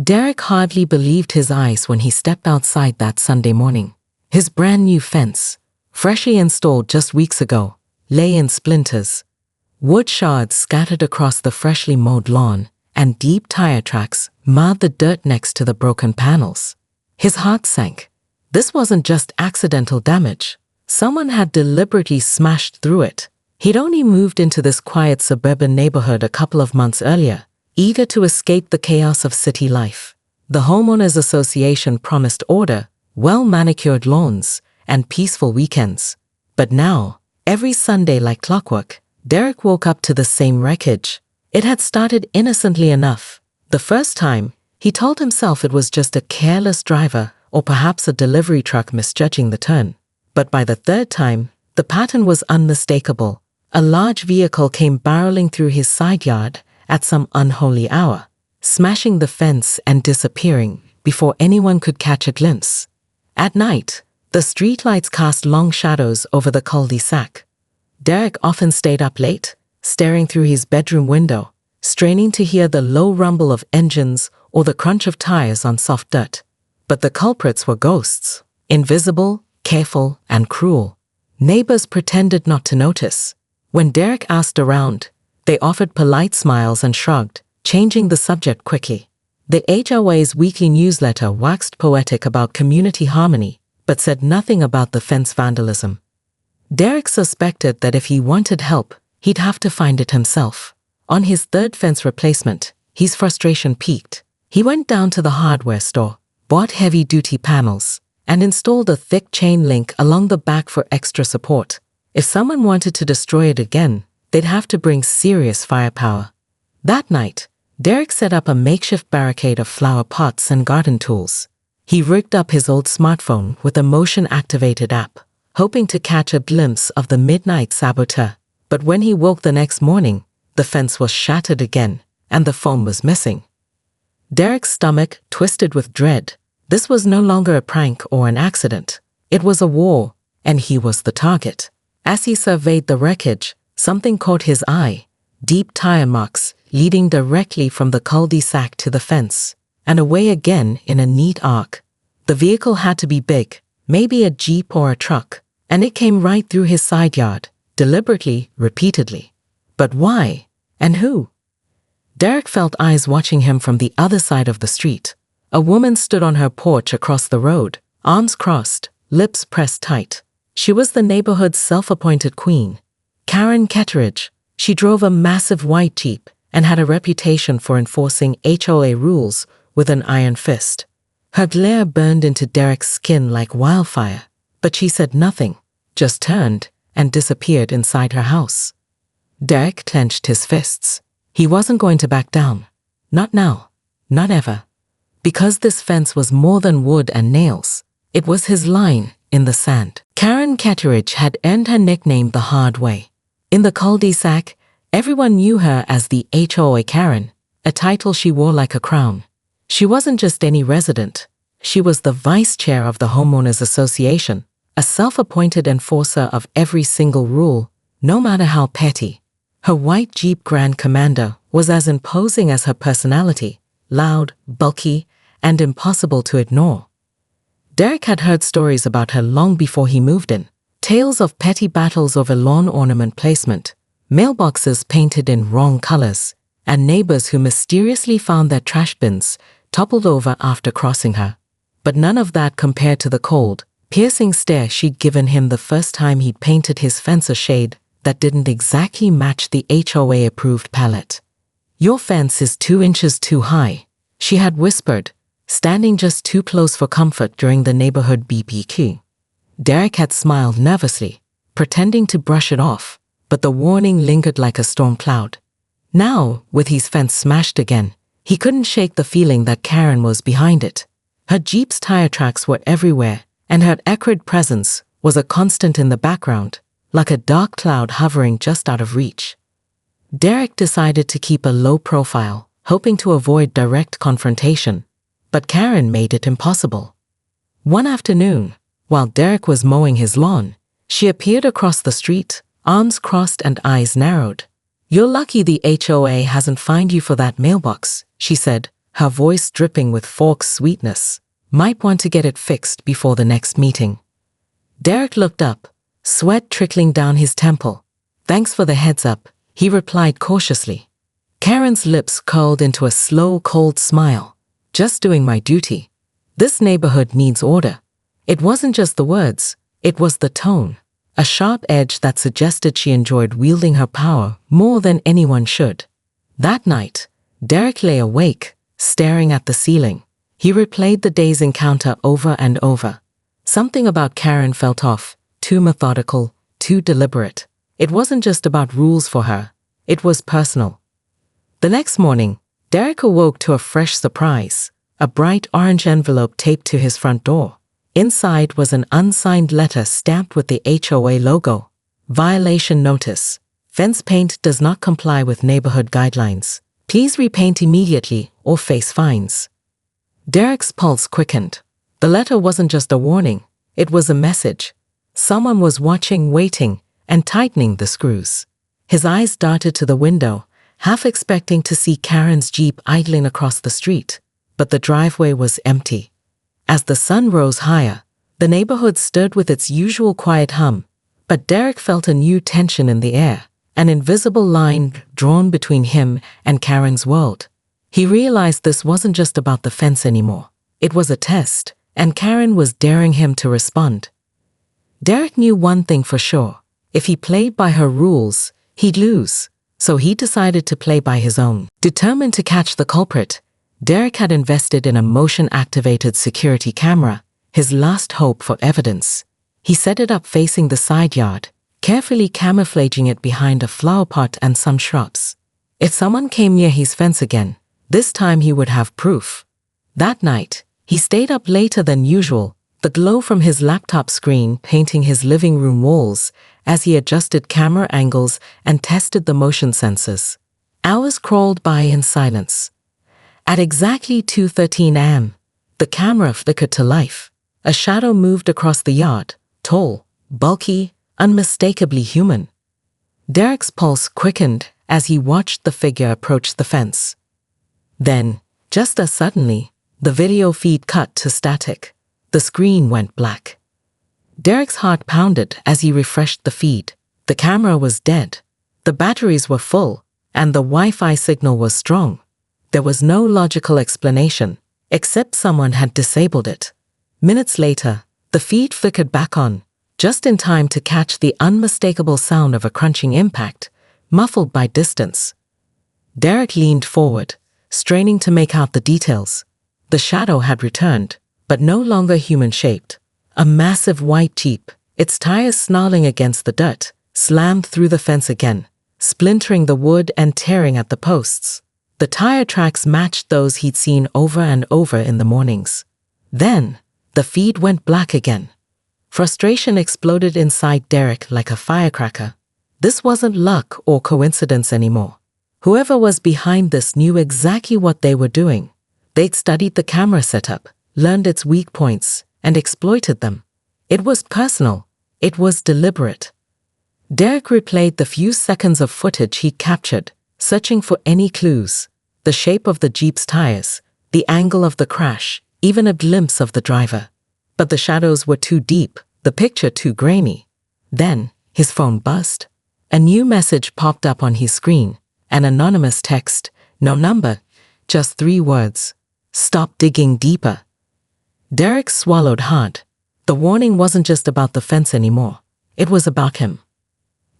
Derek hardly believed his eyes when he stepped outside that Sunday morning. His brand new fence, freshly installed just weeks ago, lay in splinters. Wood shards scattered across the freshly mowed lawn, and deep tire tracks marred the dirt next to the broken panels. His heart sank. This wasn't just accidental damage. Someone had deliberately smashed through it. He'd only moved into this quiet suburban neighborhood a couple of months earlier, eager to escape the chaos of city life. The Homeowners Association promised order, well-manicured lawns, and peaceful weekends. But now, every Sunday like clockwork, Derek woke up to the same wreckage. It had started innocently enough. The first time, he told himself it was just a careless driver or perhaps a delivery truck misjudging the turn. But by the third time, the pattern was unmistakable. A large vehicle came barreling through his side yard at some unholy hour, smashing the fence and disappearing before anyone could catch a glimpse. At night, the streetlights cast long shadows over the cul-de-sac. Derek often stayed up late, staring through his bedroom window, straining to hear the low rumble of engines or the crunch of tires on soft dirt. But the culprits were ghosts, invisible, careful, and cruel. Neighbors pretended not to notice. When Derek asked around, they offered polite smiles and shrugged, changing the subject quickly. The HOA's weekly newsletter waxed poetic about community harmony, but said nothing about the fence vandalism. Derek suspected that if he wanted help, he'd have to find it himself. On his third fence replacement, his frustration peaked. He went down to the hardware store, bought heavy-duty panels, and installed a thick chain link along the back for extra support. If someone wanted to destroy it again, they'd have to bring serious firepower. That night, Derek set up a makeshift barricade of flower pots and garden tools. He rigged up his old smartphone with a motion-activated app, hoping to catch a glimpse of the midnight saboteur. But when he woke the next morning, the fence was shattered again, and the phone was missing. Derek's stomach twisted with dread. This was no longer a prank or an accident. It was a war, and he was the target. As he surveyed the wreckage, something caught his eye. Deep tire marks leading directly from the cul-de-sac to the fence, and away again in a neat arc. The vehicle had to be big, maybe a Jeep or a truck, and it came right through his side yard, deliberately, repeatedly. But why? And who? Derek felt eyes watching him from the other side of the street. A woman stood on her porch across the road, arms crossed, lips pressed tight. She was the neighborhood's self-appointed queen. Karen Ketteridge. She drove a massive white Jeep and had a reputation for enforcing HOA rules with an iron fist. Her glare burned into Derek's skin like wildfire, but she said nothing, just turned and disappeared inside her house. Derek clenched his fists. He wasn't going to back down. Not now. Not ever. Because this fence was more than wood and nails. It was his line in the sand. Karen Ketteridge had earned her nickname the hard way. In the cul-de-sac, everyone knew her as the HOA Karen, a title she wore like a crown. She wasn't just any resident. She was the vice chair of the Homeowners Association, a self-appointed enforcer of every single rule, no matter how petty. Her white Jeep Grand Commander was as imposing as her personality, loud, bulky, and impossible to ignore. Derek had heard stories about her long before he moved in. Tales of petty battles over lawn ornament placement, mailboxes painted in wrong colors, and neighbors who mysteriously found their trash bins toppled over after crossing her. But none of that compared to the cold, piercing stare she'd given him the first time he'd painted his fence a shade that didn't exactly match the HOA-approved palette. "Your fence is 2 inches too high," she had whispered, standing just too close for comfort during the neighborhood BBQ. Derek had smiled nervously, pretending to brush it off, but the warning lingered like a storm cloud. Now, with his fence smashed again, he couldn't shake the feeling that Karen was behind it. Her Jeep's tire tracks were everywhere, and her acrid presence was a constant in the background, like a dark cloud hovering just out of reach. Derek decided to keep a low profile, hoping to avoid direct confrontation, but Karen made it impossible. One afternoon, while Derek was mowing his lawn, she appeared across the street, arms crossed and eyes narrowed. "You're lucky the HOA hasn't fined you for that mailbox," she said, her voice dripping with fork sweetness. Might want to get it fixed before the next meeting. Derek looked up, sweat trickling down his temple. Thanks for the heads up, he replied cautiously. Karen's lips curled into a slow, cold smile. Just doing my duty. This neighborhood needs order. It wasn't just the words, it was the tone. A sharp edge that suggested she enjoyed wielding her power more than anyone should. That night, Derek lay awake, staring at the ceiling. He replayed the day's encounter over and over. Something about Karen felt off, too methodical, too deliberate. It wasn't just about rules for her, it was personal. The next morning, Derek awoke to a fresh surprise, a bright orange envelope taped to his front door. Inside was an unsigned letter stamped with the HOA logo. Violation notice. Fence paint does not comply with neighborhood guidelines. Please repaint immediately or face fines. Derek's pulse quickened. The letter wasn't just a warning, it was a message. Someone was watching, waiting, and tightening the screws. His eyes darted to the window, half expecting to see Karen's Jeep idling across the street. But the driveway was empty. As the sun rose higher, the neighborhood stood with its usual quiet hum, but Derek felt a new tension in the air, an invisible line drawn between him and Karen's world. He realized this wasn't just about the fence anymore. It was a test, and Karen was daring him to respond. Derek knew one thing for sure. If he played by her rules, he'd lose, so he decided to play by his own. Determined to catch the culprit, Derek had invested in a motion-activated security camera, his last hope for evidence. He set it up facing the side yard, carefully camouflaging it behind a flower pot and some shrubs. If someone came near his fence again, this time he would have proof. That night, he stayed up later than usual, the glow from his laptop screen painting his living room walls as he adjusted camera angles and tested the motion sensors. Hours crawled by in silence. At exactly 2:13 a.m., the camera flickered to life. A shadow moved across the yard, tall, bulky, unmistakably human. Derek's pulse quickened as he watched the figure approach the fence. Then, just as suddenly, the video feed cut to static. The screen went black. Derek's heart pounded as he refreshed the feed. The camera was dead. The batteries were full, and the Wi-Fi signal was strong. There was no logical explanation, except someone had disabled it. Minutes later, the feed flickered back on, just in time to catch the unmistakable sound of a crunching impact, muffled by distance. Derek leaned forward, straining to make out the details. The shadow had returned, but no longer human-shaped. A massive white Jeep, its tires snarling against the dirt, slammed through the fence again, splintering the wood and tearing at the posts. The tire tracks matched those he'd seen over and over in the mornings. Then, the feed went black again. Frustration exploded inside Derek like a firecracker. This wasn't luck or coincidence anymore. Whoever was behind this knew exactly what they were doing. They'd studied the camera setup, learned its weak points, and exploited them. It was personal. It was deliberate. Derek replayed the few seconds of footage he captured, searching for any clues. The shape of the Jeep's tires, the angle of the crash, even a glimpse of the driver. But the shadows were too deep, the picture too grainy. Then, his phone buzzed. A new message popped up on his screen, an anonymous text, no number, just 3 words. Stop digging deeper. Derek swallowed hard. The warning wasn't just about the fence anymore. It was about him.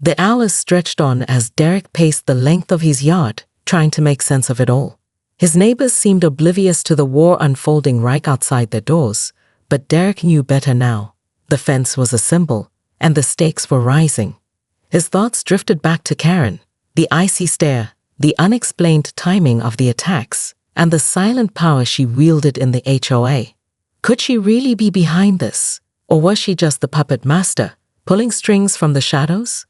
The hours stretched on as Derek paced the length of his yard, trying to make sense of it all. His neighbors seemed oblivious to the war unfolding right outside their doors, but Derek knew better now. The fence was a symbol, and the stakes were rising. His thoughts drifted back to Karen, the icy stare, the unexplained timing of the attacks, and the silent power she wielded in the HOA. Could she really be behind this? Or was she just the puppet master, pulling strings from the shadows?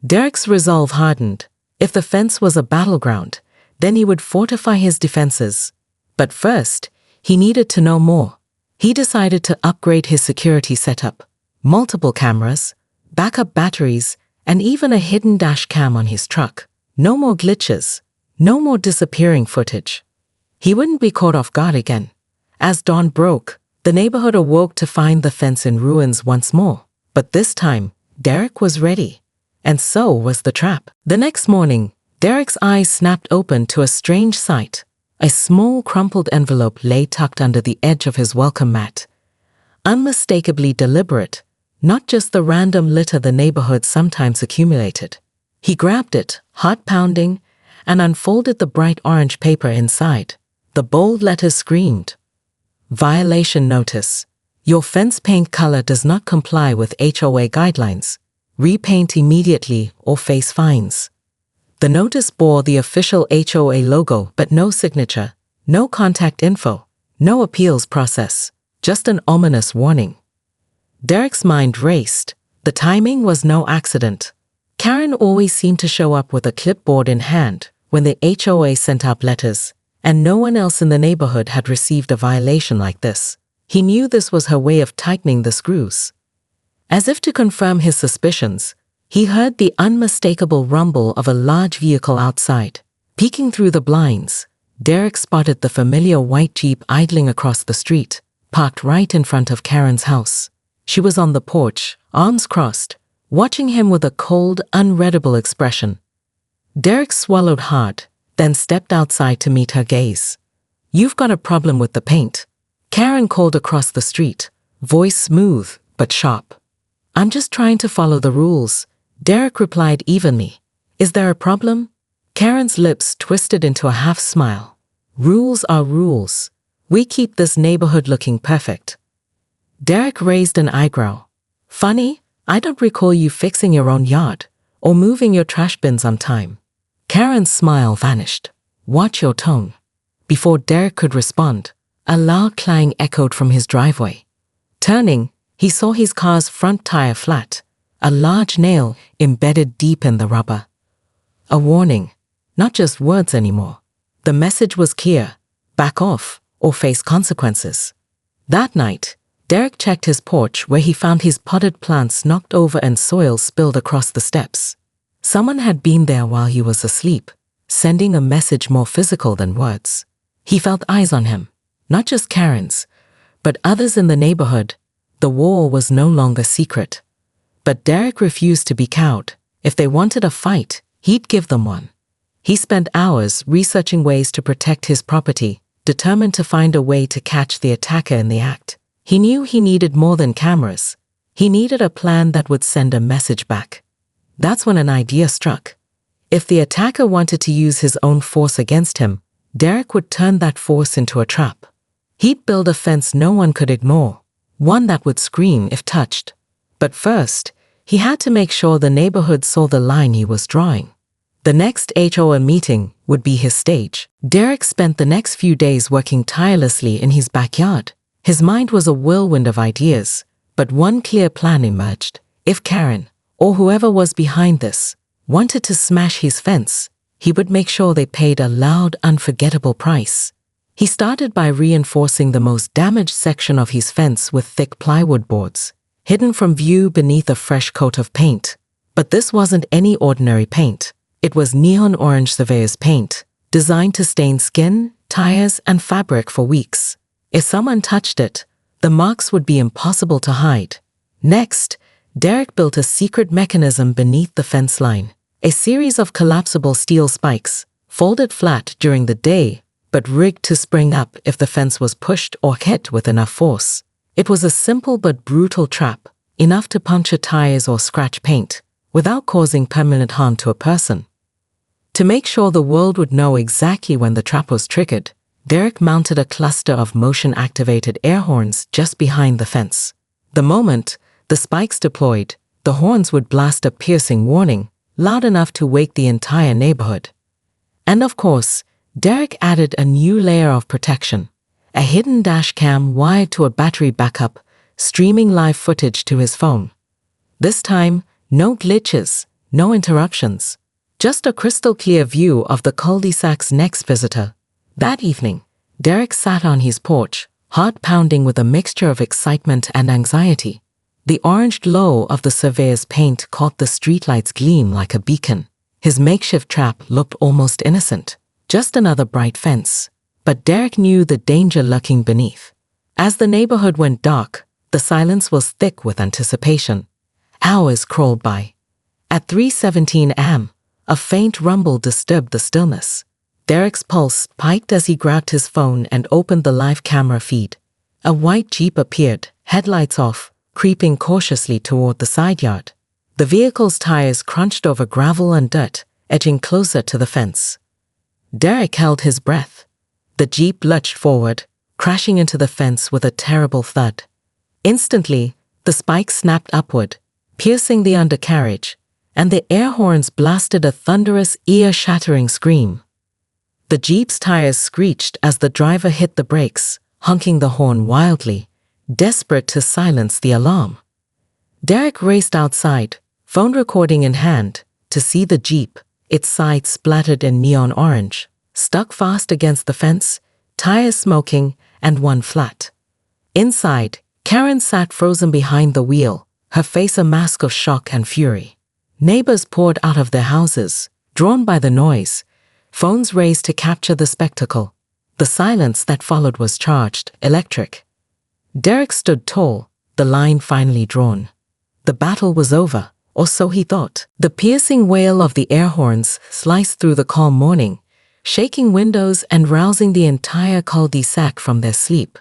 Derek's resolve hardened. If the fence was a battleground, then he would fortify his defenses. But first, he needed to know more. He decided to upgrade his security setup. Multiple cameras, backup batteries, and even a hidden dash cam on his truck. No more glitches. No more disappearing footage. He wouldn't be caught off guard again. As dawn broke, the neighborhood awoke to find the fence in ruins once more. But this time, Derek was ready. And so was the trap. The next morning, Derek's eyes snapped open to a strange sight. A small crumpled envelope lay tucked under the edge of his welcome mat. Unmistakably deliberate, not just the random litter the neighborhood sometimes accumulated. He grabbed it, heart pounding, and unfolded the bright orange paper inside. The bold letters screamed, "Violation notice. Your fence paint color does not comply with HOA guidelines. Repaint immediately or face fines." The notice bore the official HOA logo but no signature, no contact info, no appeals process, just an ominous warning. Derek's mind raced. The timing was no accident. Karen always seemed to show up with a clipboard in hand when the HOA sent out letters, and no one else in the neighborhood had received a violation like this. He knew this was her way of tightening the screws. As if to confirm his suspicions, he heard the unmistakable rumble of a large vehicle outside. Peeking through the blinds, Derek spotted the familiar white Jeep idling across the street, parked right in front of Karen's house. She was on the porch, arms crossed, watching him with a cold, unreadable expression. Derek swallowed hard, then stepped outside to meet her gaze. "You've got a problem with the paint," Karen called across the street, voice smooth but sharp. "I'm just trying to follow the rules," Derek replied evenly. "Is there a problem?" Karen's lips twisted into a half smile. "Rules are rules. We keep this neighborhood looking perfect." Derek raised an eyebrow. "Funny, I don't recall you fixing your own yard or moving your trash bins on time." Karen's smile vanished. "Watch your tone." Before Derek could respond, a loud clang echoed from his driveway. Turning, he saw his car's front tire flat, a large nail embedded deep in the rubber. A warning, not just words anymore. The message was clear: back off or face consequences. That night, Derek checked his porch where he found his potted plants knocked over and soil spilled across the steps. Someone had been there while he was asleep, sending a message more physical than words. He felt eyes on him, not just Karen's, but others in the neighborhood. The war was no longer secret. But Derek refused to be cowed. If they wanted a fight, he'd give them one. He spent hours researching ways to protect his property, determined to find a way to catch the attacker in the act. He knew he needed more than cameras. He needed a plan that would send a message back. That's when an idea struck. If the attacker wanted to use his own force against him, Derek would turn that force into a trap. He'd build a fence no one could ignore, one that would scream if touched. But first, he had to make sure the neighborhood saw the line he was drawing. The next HOA meeting would be his stage. Derek spent the next few days working tirelessly in his backyard. His mind was a whirlwind of ideas, but one clear plan emerged. If Karen, or whoever was behind this, wanted to smash his fence, he would make sure they paid a loud, unforgettable price. He started by reinforcing the most damaged section of his fence with thick plywood boards, hidden from view beneath a fresh coat of paint. But this wasn't any ordinary paint. It was neon orange surveyor's paint, designed to stain skin, tires, and fabric for weeks. If someone touched it, the marks would be impossible to hide. Next, Derek built a secret mechanism beneath the fence line, a series of collapsible steel spikes, folded flat during the day, but rigged to spring up if the fence was pushed or hit with enough force. It was a simple but brutal trap, enough to puncture tires or scratch paint, without causing permanent harm to a person. To make sure the world would know exactly when the trap was triggered, Derek mounted a cluster of motion-activated air horns just behind the fence. The moment the spikes deployed, the horns would blast a piercing warning, loud enough to wake the entire neighborhood. And of course, Derek added a new layer of protection, a hidden dash cam wired to a battery backup, streaming live footage to his phone. This time, no glitches, no interruptions, just a crystal-clear view of the cul-de-sac's next visitor. That evening, Derek sat on his porch, heart pounding with a mixture of excitement and anxiety. The orange glow of the surveyor's paint caught the streetlight's gleam like a beacon. His makeshift trap looked almost innocent, just another bright fence. but Derek knew the danger lurking beneath. As the neighborhood went dark, the silence was thick with anticipation. Hours crawled by. At 3:17 a.m., a faint rumble disturbed the stillness. Derek's pulse spiked as he grabbed his phone and opened the live camera feed. A white Jeep appeared, headlights off, creeping cautiously toward the side yard. The vehicle's tires crunched over gravel and dirt, edging closer to the fence. Derek held his breath. The Jeep lurched forward, crashing into the fence with a terrible thud. Instantly, the spikes snapped upward, piercing the undercarriage, and the air horns blasted a thunderous, ear-shattering scream. The Jeep's tires screeched as the driver hit the brakes, honking the horn wildly, desperate to silence the alarm. Derek raced outside, phone recording in hand, to see the Jeep, its sides splattered in neon orange, stuck fast against the fence, tires smoking, and one flat. Inside, Karen sat frozen behind the wheel, her face a mask of shock and fury. Neighbors poured out of their houses, drawn by the noise, phones raised to capture the spectacle. The silence that followed was charged, electric. Derek stood tall, the line finally drawn. The battle was over, or so he thought. The piercing wail of the air horns sliced through the calm morning, shaking windows and rousing the entire cul-de-sac from their sleep.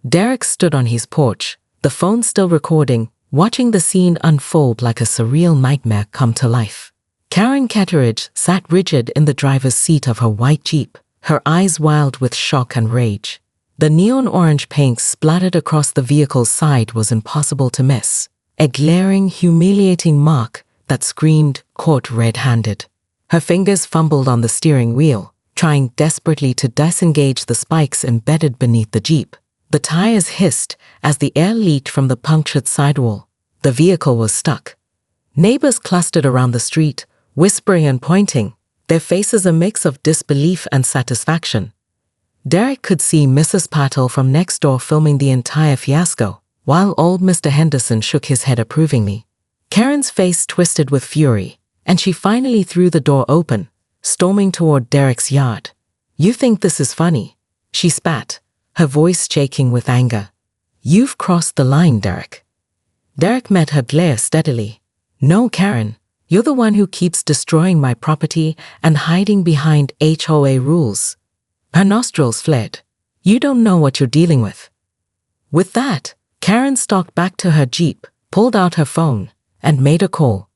Derek stood on his porch, the phone still recording, watching the scene unfold like a surreal nightmare come to life. Karen Ketteridge sat rigid in the driver's seat of her white Jeep, her eyes wild with shock and rage. The neon orange paint splattered across the vehicle's side was impossible to miss, a glaring, humiliating mark that screamed caught red-handed. Her fingers fumbled on the steering wheel, trying desperately to disengage the spikes embedded beneath the Jeep. The tires hissed as the air leaked from the punctured sidewall. The vehicle was stuck. Neighbors clustered around the street, whispering and pointing, their faces a mix of disbelief and satisfaction. Derek could see Mrs. Patel from next door filming the entire fiasco, while old Mr. Henderson shook his head approvingly. Karen's face twisted with fury, and she finally threw the door open, storming toward Derek's yard. "You think this is funny?" she spat, her voice shaking with anger. "You've crossed the line, Derek." Derek met her glare steadily. "No, Karen. You're the one who keeps destroying my property and hiding behind HOA rules." Her nostrils flared. "You don't know what you're dealing with." With that, Karen stalked back to her Jeep, pulled out her phone, and made a call.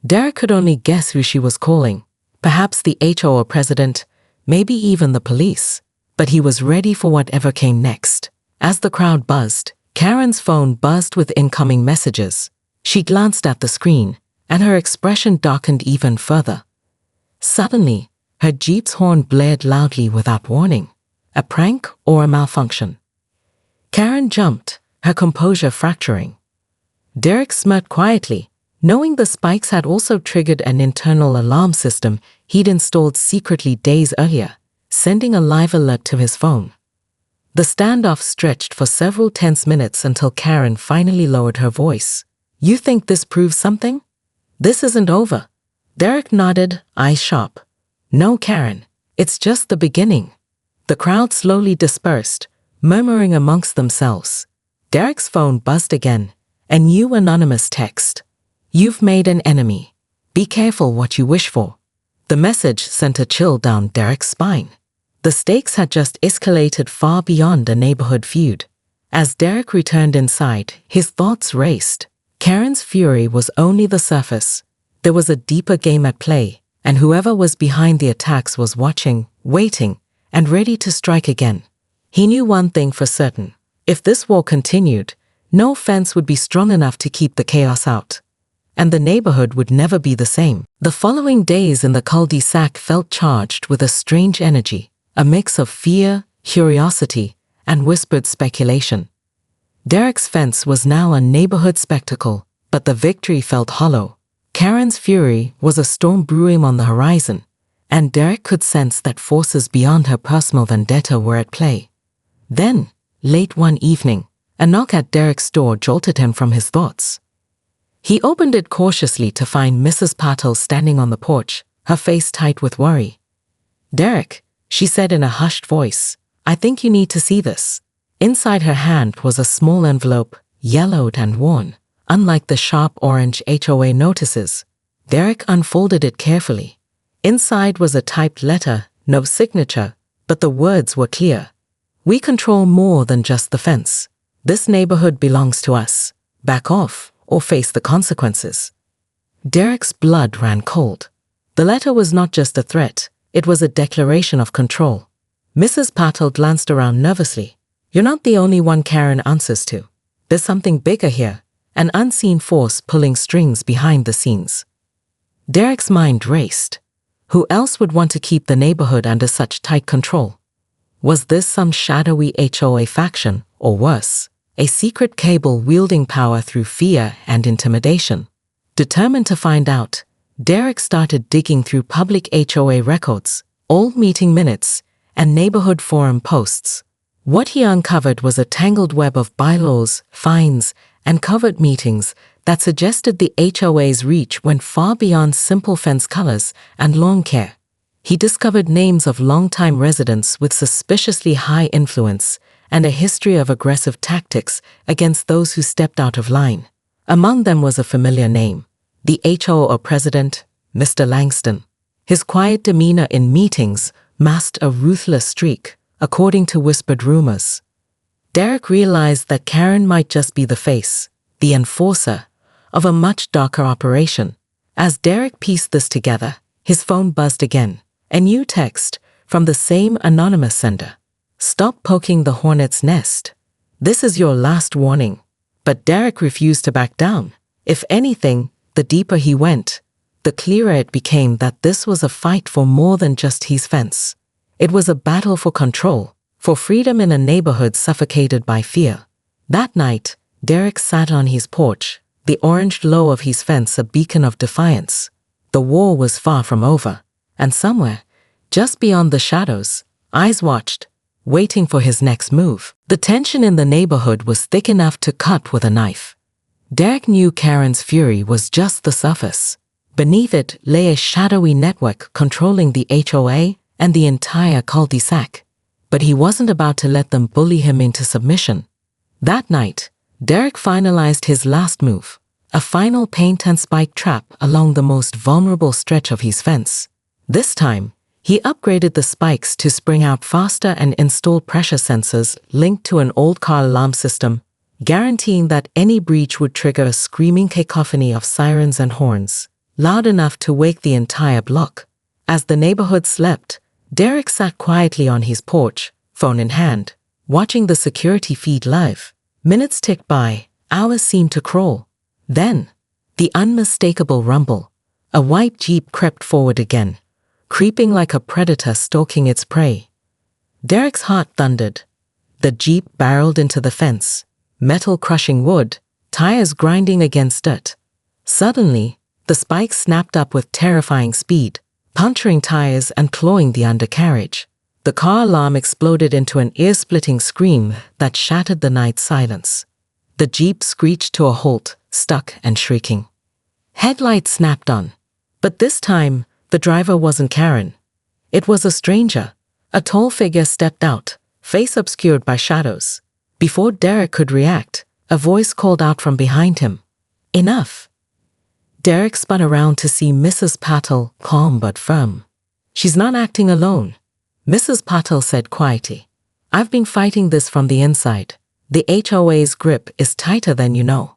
Derek could only guess who she was calling. Perhaps the HOA president, maybe even the police. But he was ready for whatever came next. As the crowd buzzed, Karen's phone buzzed with incoming messages. She glanced at the screen, and her expression darkened even further. Suddenly, her Jeep's horn blared loudly without warning. A prank or a malfunction? Karen jumped, her composure fracturing. Derek smirked quietly, knowing the spikes had also triggered an internal alarm system he'd installed secretly days earlier, sending a live alert to his phone. The standoff stretched for several tense minutes until Karen finally lowered her voice. "You think this proves something? This isn't over." Derek nodded, eyes sharp. "No, Karen, it's just the beginning." The crowd slowly dispersed, murmuring amongst themselves. Derek's phone buzzed again, a new anonymous text. "You've made an enemy. Be careful what you wish for." The message sent a chill down Derek's spine. The stakes had just escalated far beyond a neighborhood feud. As Derek returned inside, his thoughts raced. Karen's fury was only the surface. There was a deeper game at play, and whoever was behind the attacks was watching, waiting, and ready to strike again. He knew one thing for certain. If this war continued, no fence would be strong enough to keep the chaos out. And the neighborhood would never be the same. The following days in the cul-de-sac felt charged with a strange energy, a mix of fear, curiosity, and whispered speculation. Derek's fence was now a neighborhood spectacle, but the victory felt hollow. Karen's fury was a storm brewing on the horizon, and Derek could sense that forces beyond her personal vendetta were at play. Then, late one evening, a knock at Derek's door jolted him from his thoughts. He opened it cautiously to find Mrs. Patel standing on the porch, her face tight with worry. "Derek," she said in a hushed voice, I think you need to see this. Inside her hand was a small envelope, yellowed and worn, unlike the sharp orange HOA notices. Derek unfolded it carefully. Inside was a typed letter, no signature, but the words were clear. We control more than just the fence. This neighborhood belongs to us. Back off or face the consequences. Derek's blood ran cold. The letter was not just a threat, it was a declaration of control. Mrs. Patel glanced around nervously. You're not the only one Karen answers to. There's something bigger here, an unseen force pulling strings behind the scenes. Derek's mind raced. Who else would want to keep the neighborhood under such tight control? Was this some shadowy HOA faction, or worse, a secret cable wielding power through fear and intimidation? Determined to find out, Derek started digging through public HOA records, old meeting minutes, and neighborhood forum posts. What he uncovered was a tangled web of bylaws, fines, and covert meetings that suggested the HOA's reach went far beyond simple fence colors and lawn care. He discovered names of longtime residents with suspiciously high influence and a history of aggressive tactics against those who stepped out of line. Among them was a familiar name, the HOA president, Mr. Langston. His quiet demeanor in meetings masked a ruthless streak, according to whispered rumors. Derek realized that Karen might just be the face, the enforcer, of a much darker operation. As Derek pieced this together, his phone buzzed again. A new text from the same anonymous sender. Stop poking the hornet's nest. This is your last warning. But Derek refused to back down. If anything, the deeper he went, the clearer it became that this was a fight for more than just his fence. It was a battle for control, for freedom in a neighborhood suffocated by fear. That night, Derek sat on his porch, the orange glow of his fence a beacon of defiance. The war was far from over. And somewhere, just beyond the shadows, eyes watched, waiting for his next move. The tension in the neighborhood was thick enough to cut with a knife. Derek knew Karen's fury was just the surface. Beneath it lay a shadowy network controlling the HOA and the entire cul-de-sac. But he wasn't about to let them bully him into submission. That night, Derek finalized his last move, a final paint and spike trap along the most vulnerable stretch of his fence. This time, he upgraded the spikes to spring out faster and installed pressure sensors linked to an old car alarm system, guaranteeing that any breach would trigger a screaming cacophony of sirens and horns, loud enough to wake the entire block. As the neighborhood slept, Derek sat quietly on his porch, phone in hand, watching the security feed live. Minutes ticked by, hours seemed to crawl. Then, the unmistakable rumble. A white Jeep crept forward again, creeping like a predator stalking its prey. Derek's heart thundered. The Jeep barreled into the fence, metal crushing wood, tires grinding against dirt. Suddenly, the spikes snapped up with terrifying speed, puncturing tires and clawing the undercarriage. The car alarm exploded into an ear-splitting scream that shattered the night silence. The Jeep screeched to a halt, stuck and shrieking. Headlights snapped on, but this time, the driver wasn't Karen. It was a stranger. A tall figure stepped out, face obscured by shadows. Before Derek could react, a voice called out from behind him. Enough. Derek spun around to see Mrs. Patel, calm but firm. She's not acting alone, Mrs. Patel said quietly. I've been fighting this from the inside. The HOA's grip is tighter than you know.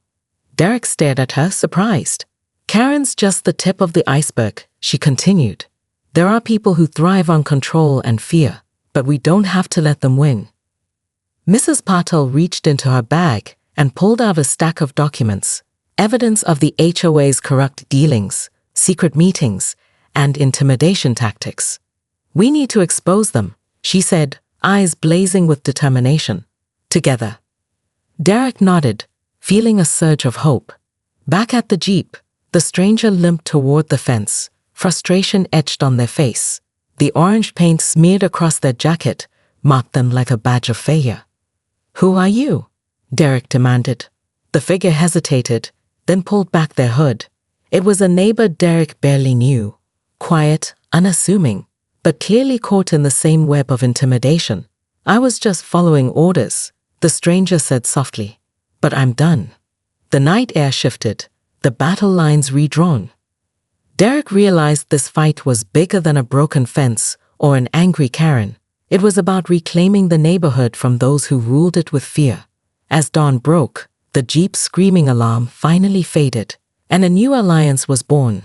Derek stared at her, surprised. Karen's just the tip of the iceberg, she continued. There are people who thrive on control and fear, but we don't have to let them win. Mrs. Patel reached into her bag and pulled out a stack of documents, evidence of the HOA's corrupt dealings, secret meetings, and intimidation tactics. We need to expose them, she said, eyes blazing with determination. Together. Derek nodded, feeling a surge of hope. Back at the Jeep, the stranger limped toward the fence, frustration etched on their face. The orange paint smeared across their jacket marked them like a badge of failure. Who are you? Derek demanded. The figure hesitated, then pulled back their hood. It was a neighbor Derek barely knew, quiet, unassuming, but clearly caught in the same web of intimidation. I was just following orders, the stranger said softly. But I'm done. The night air shifted, the battle lines redrawn. Derek realized this fight was bigger than a broken fence or an angry Karen. It was about reclaiming the neighborhood from those who ruled it with fear. As dawn broke, the Jeep's screaming alarm finally faded, and a new alliance was born.